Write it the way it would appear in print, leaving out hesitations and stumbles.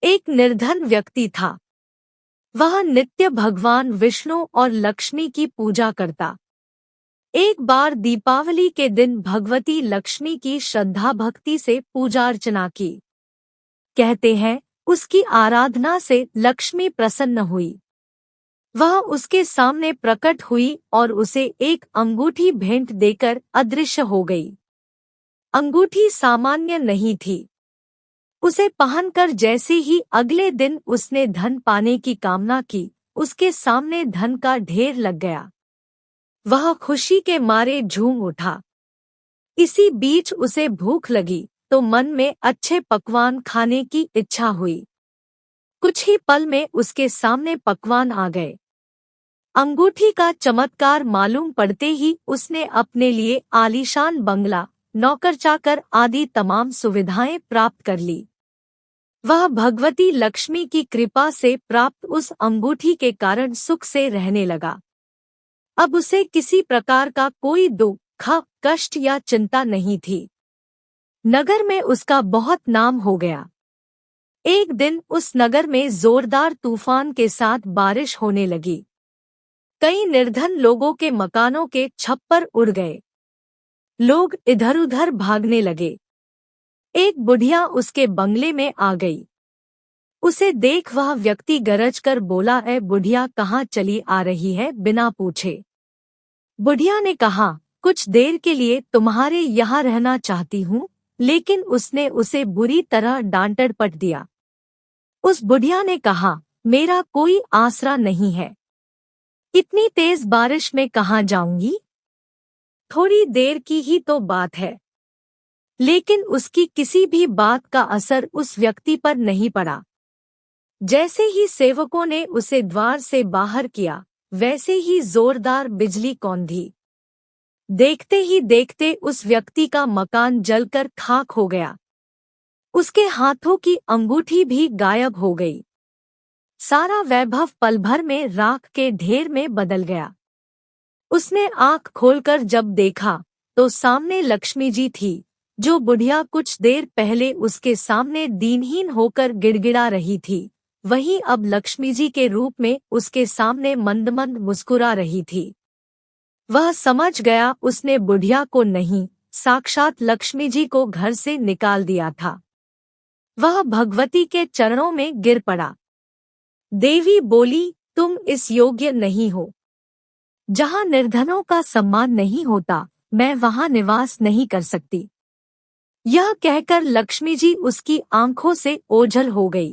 एक निर्धन व्यक्ति था। वह नित्य भगवान विष्णु और लक्ष्मी की पूजा करता। एक बार दीपावली के दिन भगवती लक्ष्मी की श्रद्धा भक्ति से पूजा अर्चना की। कहते हैं उसकी आराधना से लक्ष्मी प्रसन्न हुई। वह उसके सामने प्रकट हुई और उसे एक अंगूठी भेंट देकर अदृश्य हो गई। अंगूठी सामान्य नहीं थी। उसे पहनकर जैसे ही अगले दिन उसने धन पाने की कामना की, उसके सामने धन का ढेर लग गया। वह खुशी के मारे झूम उठा। इसी बीच उसे भूख लगी तो मन में अच्छे पकवान खाने की इच्छा हुई। कुछ ही पल में उसके सामने पकवान आ गए। अंगूठी का चमत्कार मालूम पड़ते ही उसने अपने लिए आलीशान बंगला, नौकर चाकर आदि तमाम सुविधाएं प्राप्त कर ली। वह भगवती लक्ष्मी की कृपा से प्राप्त उस अंगूठी के कारण सुख से रहने लगा। अब उसे किसी प्रकार का कोई दुख, कष्ट या चिंता नहीं थी। नगर में उसका बहुत नाम हो गया। एक दिन उस नगर में जोरदार तूफान के साथ बारिश होने लगी। कई निर्धन लोगों के मकानों के छप्पर उड़ गए। लोग इधर-उधर भागने लगे। एक बुढ़िया उसके बंगले में आ गई। उसे देख वह व्यक्ति गरज कर बोला, ए बुढ़िया, कहाँ चली आ रही है बिना पूछे। बुढ़िया ने कहा, कुछ देर के लिए तुम्हारे यहाँ रहना चाहती हूँ, लेकिन उसने उसे बुरी तरह डांट पट दिया। उस बुढ़िया ने कहा, मेरा कोई आसरा नहीं है, इतनी तेज बारिश में कहाँ जाऊंगी? थोड़ी देर की ही तो बात है। लेकिन उसकी किसी भी बात का असर उस व्यक्ति पर नहीं पड़ा। जैसे ही सेवकों ने उसे द्वार से बाहर किया, वैसे ही जोरदार बिजली कौंधी। देखते ही देखते उस व्यक्ति का मकान जलकर खाक हो गया। उसके हाथों की अंगूठी भी गायब हो गई। सारा वैभव पल भर में राख के ढेर में बदल गया। उसने आंख खोलकर जब देखा तो सामने लक्ष्मी जी थी, जो बुढ़िया कुछ देर पहले उसके सामने दीनहीन होकर गिड़गिड़ा रही थी, वहीं अब लक्ष्मी जी के रूप में उसके सामने मंद-मंद मुस्कुरा रही थी। वह समझ गया उसने बुढ़िया को नहीं, साक्षात लक्ष्मी जी को घर से निकाल दिया था। वह भगवती के चरणों में गिर पड़ा। देवी बोली, तुम इस योग्य नहीं हो। जहाँ निर्धनों का सम्मान नहीं होता, मैं वहाँ निवास नहीं कर सकती। यह कहकर लक्ष्मी जी उसकी आंखों से ओझल हो गई।